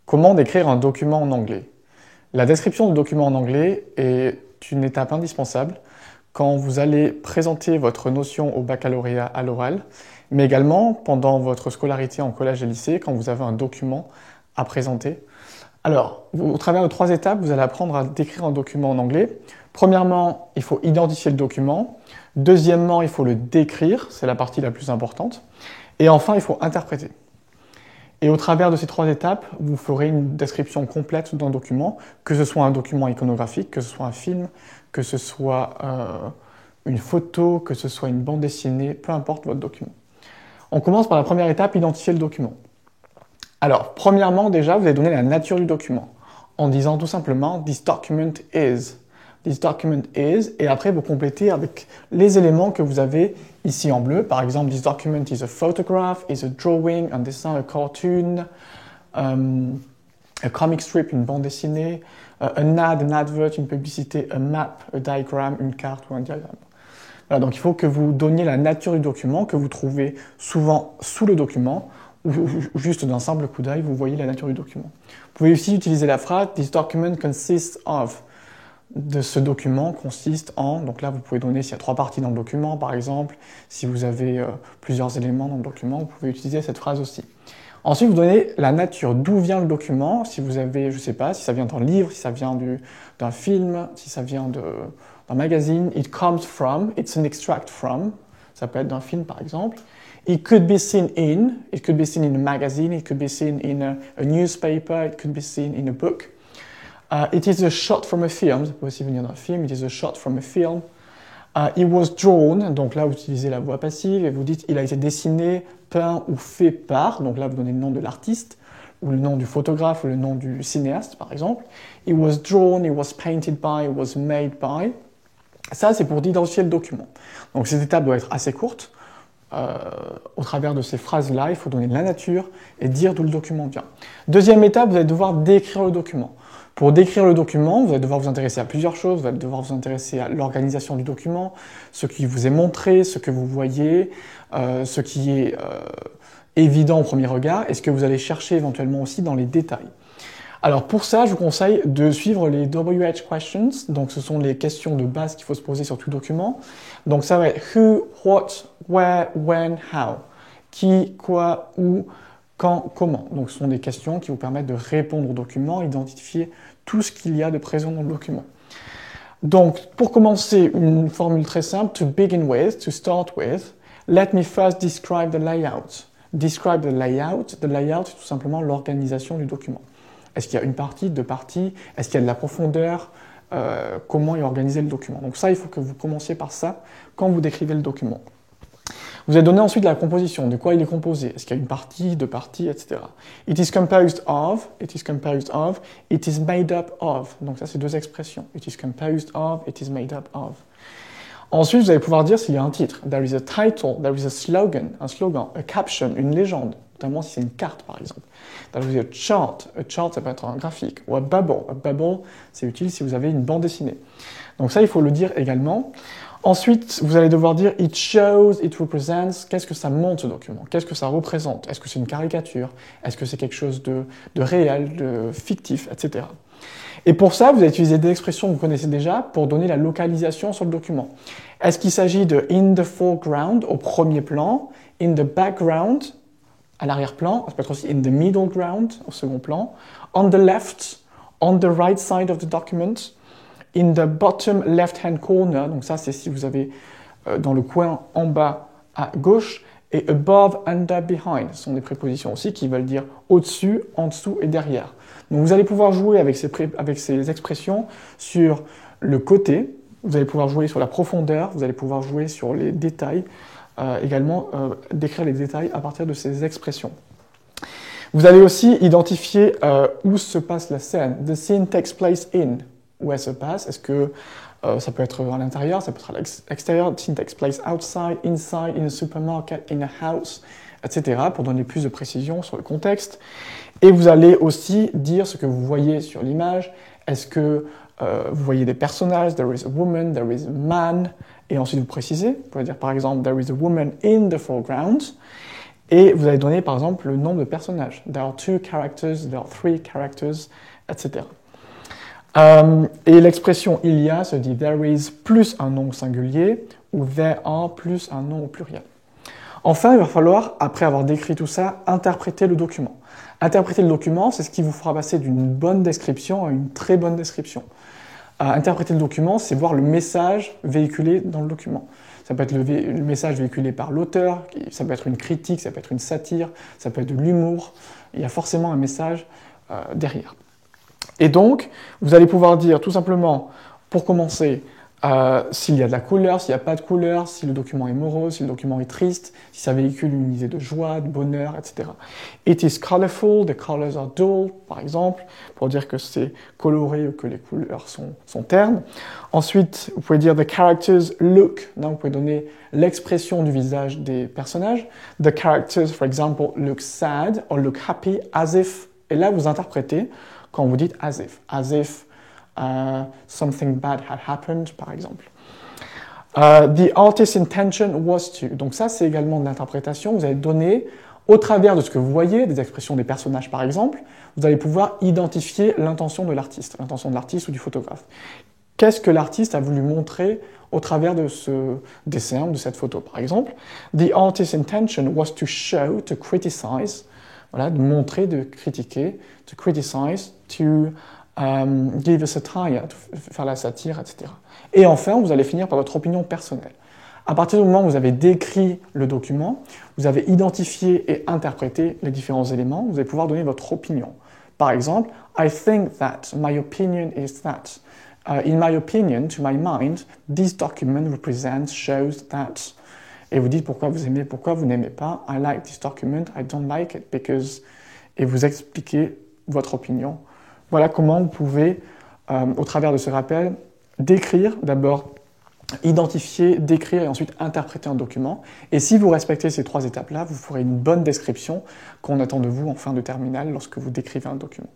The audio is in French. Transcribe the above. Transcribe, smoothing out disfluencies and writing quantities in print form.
Comment décrire un document en anglais? La description du document en anglais est une étape indispensable quand vous allez présenter votre notion au baccalauréat à l'oral, mais également pendant votre scolarité en collège et lycée quand vous avez un document à présenter. Alors, au travers de 3 étapes, vous allez apprendre à décrire un document en anglais. Premièrement, il faut identifier le document. Deuxièmement, il faut le décrire, c'est la partie la plus importante. Et enfin, il faut interpréter. Et au travers de ces 3 étapes, vous ferez une description complète d'un document, que ce soit un document iconographique, que ce soit un film, que ce soit une photo, que ce soit une bande dessinée, peu importe votre document. On commence par la première étape, identifier le document. Alors, premièrement, déjà, vous allez donner la nature du document, en disant tout simplement « This document is ». This document is, et après vous complétez avec les éléments que vous avez ici en bleu. Par exemple, this document is a photograph, is a drawing, un dessin, a cartoon, a comic strip, une bande dessinée, an ad, an advert, une publicité, a map, a diagram, une carte ou un diagramme. Voilà, donc il faut que vous donniez la nature du document, que vous trouvez souvent sous le document, ou juste d'un simple coup d'œil, vous voyez la nature du document. Vous pouvez aussi utiliser la phrase « This document consists of ». De ce document consiste en, donc là vous pouvez donner s'il y a 3 parties dans le document par exemple, si vous avez plusieurs éléments dans le document, vous pouvez utiliser cette phrase aussi. Ensuite vous donnez la nature, d'où vient le document, si vous avez, je sais pas, si ça vient d'un livre, si ça vient d'un film, si ça vient d'un magazine, it comes from, it's an extract from, ça peut être d'un film par exemple. It could be seen in a magazine, it could be seen in a newspaper, it could be seen in a book. It is a shot from a film, ça peut aussi venir d'un film, it is a shot from a film. It was drawn, donc là vous utilisez la voix passive et vous dites il a été dessiné, peint ou fait par, donc là vous donnez le nom de l'artiste, ou le nom du photographe, ou le nom du cinéaste par exemple. It was drawn, it was painted by, it was made by. Ça c'est pour identifier le document. Donc cette étape doit être assez courte. Au travers de ces phrases-là, il faut donner la nature et dire d'où le document vient. Deuxième étape, vous allez devoir décrire le document. Pour décrire le document, vous allez devoir vous intéresser à plusieurs choses. Vous allez devoir vous intéresser à l'organisation du document, ce qui vous est montré, ce que vous voyez, ce qui est évident au premier regard, et ce que vous allez chercher éventuellement aussi dans les détails. Alors pour ça, je vous conseille de suivre les WH questions. Donc ce sont les questions de base qu'il faut se poser sur tout document. Donc ça va être who, what, where, when, how. Qui, quoi, où, quand, comment. Donc ce sont des questions qui vous permettent de répondre au document, identifier tout ce qu'il y a de présent dans le document. Donc pour commencer, une formule très simple, to begin with, to start with, let me first describe the layout. Describe the layout. The layout, c'est tout simplement l'organisation du document. Est-ce qu'il y a une partie, 2 parties? Est-ce qu'il y a de la profondeur? Comment est organisé le document? Donc ça, il faut que vous commenciez par ça quand vous décrivez le document. Vous allez donner ensuite la composition, de quoi il est composé. Est-ce qu'il y a une partie, 2 parties, etc. It is composed of, it is composed of, it is made up of. Donc ça, c'est 2 expressions. It is composed of, it is made up of. Ensuite, vous allez pouvoir dire s'il y a un titre. There is a title, there is a slogan, a caption, une légende, notamment si c'est une carte par exemple. There is a chart ça peut être un graphique, ou a bubble, c'est utile si vous avez une bande dessinée. Donc ça, il faut le dire également. Ensuite, vous allez devoir dire it shows, it represents, qu'est-ce que ça montre ce document? Qu'est-ce que ça représente? Est-ce que c'est une caricature? Est-ce que c'est quelque chose de réel, de fictif, etc. Et pour ça, vous allez utiliser des expressions que vous connaissez déjà pour donner la localisation sur le document. Est-ce qu'il s'agit de in the foreground, au premier plan, in the background, à l'arrière-plan, ça peut être aussi in the middle ground, au second plan, on the left, on the right side of the document, in the bottom left-hand corner, donc ça c'est si vous avez dans le coin en bas à gauche, et above, under, behind, ce sont des prépositions aussi qui veulent dire au-dessus, en dessous et derrière. Donc vous allez pouvoir jouer avec ces expressions sur le côté, vous allez pouvoir jouer sur la profondeur, vous allez pouvoir jouer sur les détails, également décrire les détails à partir de ces expressions. Vous allez aussi identifier où se passe la scène. The scene takes place in. Où elle se passe. Est-ce que ça peut être à l'intérieur, ça peut être à l'extérieur. The scene takes place outside, inside, in a supermarket, in a house, etc. pour donner plus de précision sur le contexte. Et vous allez aussi dire ce que vous voyez sur l'image. Est-ce que vous voyez des personnages? There is a woman, there is a man. Et ensuite vous précisez. Vous pouvez dire par exemple, there is a woman in the foreground. Et vous allez donner par exemple le nombre de personnages. There are 2 characters, there are 3 characters, etc. Et l'expression il y a se dit there is plus un nom au singulier ou there are plus un nom au pluriel. Enfin, il va falloir, après avoir décrit tout ça, interpréter le document. Interpréter le document, c'est ce qui vous fera passer d'une bonne description à une très bonne description. Interpréter le document, c'est voir le message véhiculé dans le document. Ça peut être le message véhiculé par l'auteur, ça peut être une critique, ça peut être une satire, ça peut être de l'humour. Il y a forcément un message derrière. Et donc, vous allez pouvoir dire tout simplement, pour commencer, s'il y a de la couleur, s'il n'y a pas de couleur, si le document est morose, si le document est triste, si ça véhicule une idée de joie, de bonheur, etc. It is colorful, the colors are dull, par exemple, pour dire que c'est coloré ou que les couleurs sont ternes. Ensuite, vous pouvez dire the characters look, là vous pouvez donner l'expression du visage des personnages. The characters, for example, look sad or look happy, as if, et là vous interprétez quand vous dites as if something bad had happened, par exemple. The artist's intention was to. Donc ça, c'est également de l'interprétation. Vous allez donner, au travers de ce que vous voyez, des expressions des personnages, par exemple, vous allez pouvoir identifier l'intention de l'artiste ou du photographe. Qu'est-ce que l'artiste a voulu montrer au travers de ce dessin, de cette photo, par exemple. The artist's intention was to show, to criticize, voilà, de montrer, de critiquer, to criticize, to give a satire, faire la satire, etc. Et enfin, vous allez finir par votre opinion personnelle. À partir du moment où vous avez décrit le document, vous avez identifié et interprété les différents éléments, vous allez pouvoir donner votre opinion. Par exemple, I think that, my opinion is that. In my opinion, to my mind, this document represents, shows that. Et vous dites pourquoi vous aimez, pourquoi vous n'aimez pas. I like this document, I don't like it because. Et vous expliquez votre opinion. Voilà comment vous pouvez, au travers de ce rappel, décrire, d'abord identifier, décrire et ensuite interpréter un document. Et si vous respectez ces 3 étapes-là, vous ferez une bonne description qu'on attend de vous en fin de terminale lorsque vous décrivez un document.